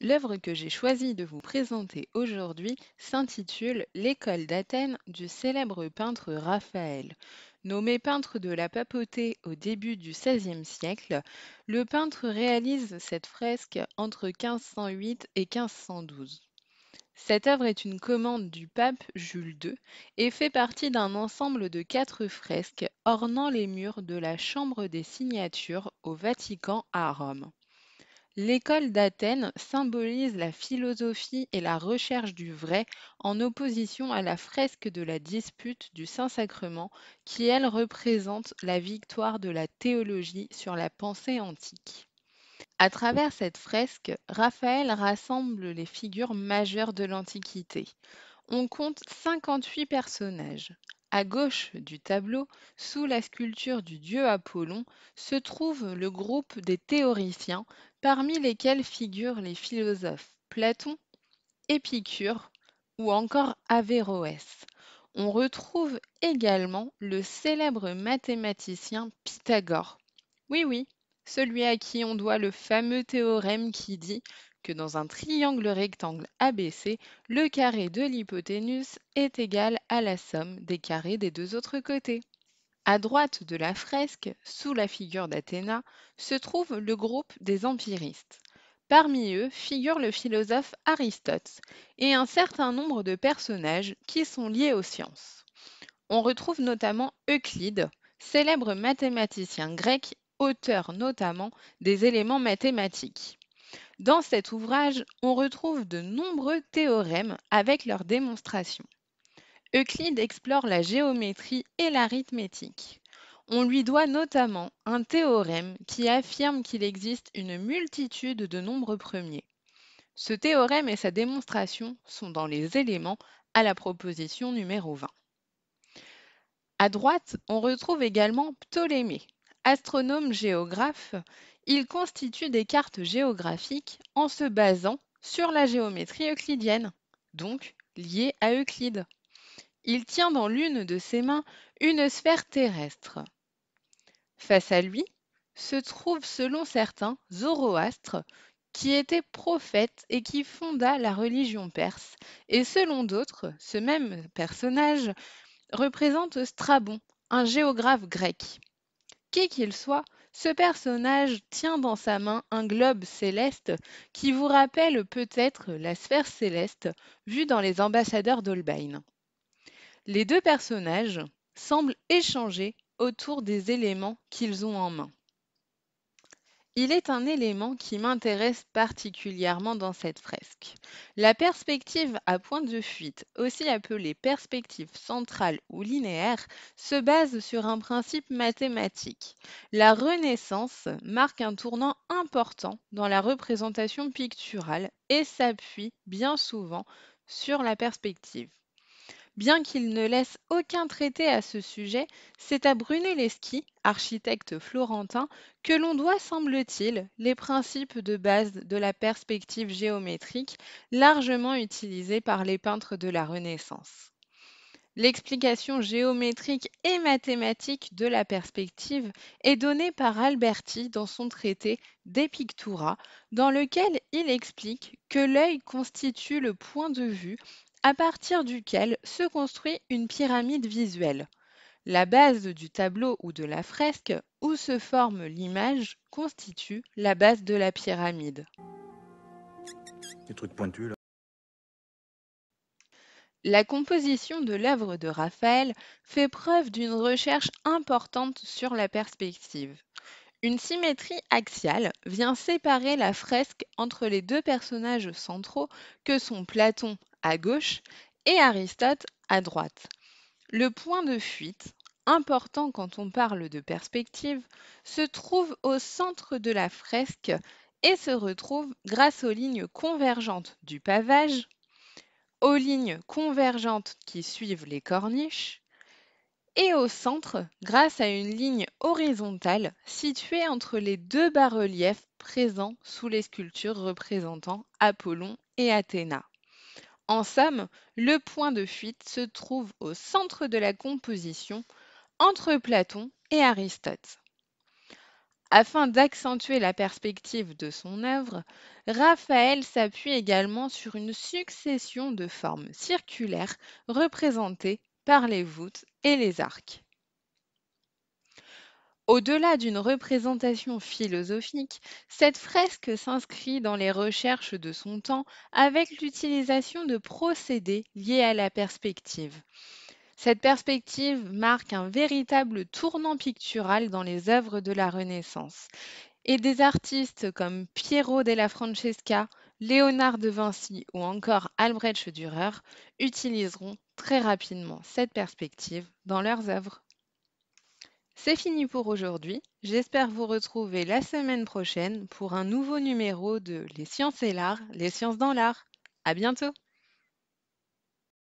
L'œuvre que j'ai choisi de vous présenter aujourd'hui s'intitule L'école d'Athènes du célèbre peintre Raphaël. Nommé peintre de la papauté au début du XVIe siècle, le peintre réalise cette fresque entre 1508 et 1512. Cette œuvre est une commande du pape Jules II et fait partie d'un ensemble de 4 fresques ornant les murs de la Chambre des signatures au Vatican à Rome. L'école d'Athènes symbolise la philosophie et la recherche du vrai en opposition à la fresque de la dispute du Saint-Sacrement qui, elle, représente la victoire de la théologie sur la pensée antique. À travers cette fresque, Raphaël rassemble les figures majeures de l'Antiquité. On compte 58 personnages. À gauche du tableau, sous la sculpture du dieu Apollon, se trouve le groupe des théoriciens, parmi lesquels figurent les philosophes Platon, Épicure ou encore Averroès. On retrouve également le célèbre mathématicien Pythagore. Oui, oui, celui à qui on doit le fameux théorème qui dit que dans un triangle rectangle ABC, le carré de l'hypoténuse est égal à la somme des carrés des deux autres côtés. À droite de la fresque, sous la figure d'Athéna, se trouve le groupe des empiristes. Parmi eux figure le philosophe Aristote et un certain nombre de personnages qui sont liés aux sciences. On retrouve notamment Euclide, célèbre mathématicien grec, auteur notamment des éléments mathématiques. Dans cet ouvrage, on retrouve de nombreux théorèmes avec leurs démonstrations. Euclide explore la géométrie et l'arithmétique. On lui doit notamment un théorème qui affirme qu'il existe une multitude de nombres premiers. Ce théorème et sa démonstration sont dans les éléments à la proposition numéro 20. À droite, on retrouve également Ptolémée. Astronome géographe, il constitue des cartes géographiques en se basant sur la géométrie euclidienne, donc liée à Euclide. Il tient dans l'une de ses mains une sphère terrestre. Face à lui se trouve, selon certains, Zoroastre, qui était prophète et qui fonda la religion perse, et selon d'autres, ce même personnage représente Strabon, un géographe grec. Qui qu'il soit, ce personnage tient dans sa main un globe céleste qui vous rappelle peut-être la sphère céleste vue dans les ambassadeurs d'Holbein. Les deux personnages semblent échanger autour des éléments qu'ils ont en main. Il est un élément qui m'intéresse particulièrement dans cette fresque. La perspective à point de fuite, aussi appelée perspective centrale ou linéaire, se base sur un principe mathématique. La Renaissance marque un tournant important dans la représentation picturale et s'appuie bien souvent sur la perspective. Bien qu'il ne laisse aucun traité à ce sujet, c'est à Brunelleschi, architecte florentin, que l'on doit, semble-t-il, les principes de base de la perspective géométrique largement utilisés par les peintres de la Renaissance. L'explication géométrique et mathématique de la perspective est donnée par Alberti dans son traité De Pictura, dans lequel il explique que l'œil constitue le point de vue à partir duquel se construit une pyramide visuelle. La base du tableau ou de la fresque où se forme l'image constitue la base de la pyramide. Des trucs pointus là. La composition de l'œuvre de Raphaël fait preuve d'une recherche importante sur la perspective. Une symétrie axiale vient séparer la fresque entre les deux personnages centraux que sont Platon à gauche et Aristote à droite. Le point de fuite, important quand on parle de perspective, se trouve au centre de la fresque et se retrouve grâce aux lignes convergentes du pavage, aux lignes convergentes qui suivent les corniches, et au centre grâce à une ligne horizontale située entre les deux bas-reliefs présents sous les sculptures représentant Apollon et Athéna. En somme, le point de fuite se trouve au centre de la composition entre Platon et Aristote. Afin d'accentuer la perspective de son œuvre, Raphaël s'appuie également sur une succession de formes circulaires représentées par les voûtes et les arcs. Au-delà d'une représentation philosophique, cette fresque s'inscrit dans les recherches de son temps avec l'utilisation de procédés liés à la perspective. Cette perspective marque un véritable tournant pictural dans les œuvres de la Renaissance. Et des artistes comme Piero della Francesca, Léonard de Vinci ou encore Albrecht Dürer utiliseront très rapidement cette perspective dans leurs œuvres. C'est fini pour aujourd'hui. J'espère vous retrouver la semaine prochaine pour un nouveau numéro de Les sciences et l'art, les sciences dans l'art. À bientôt!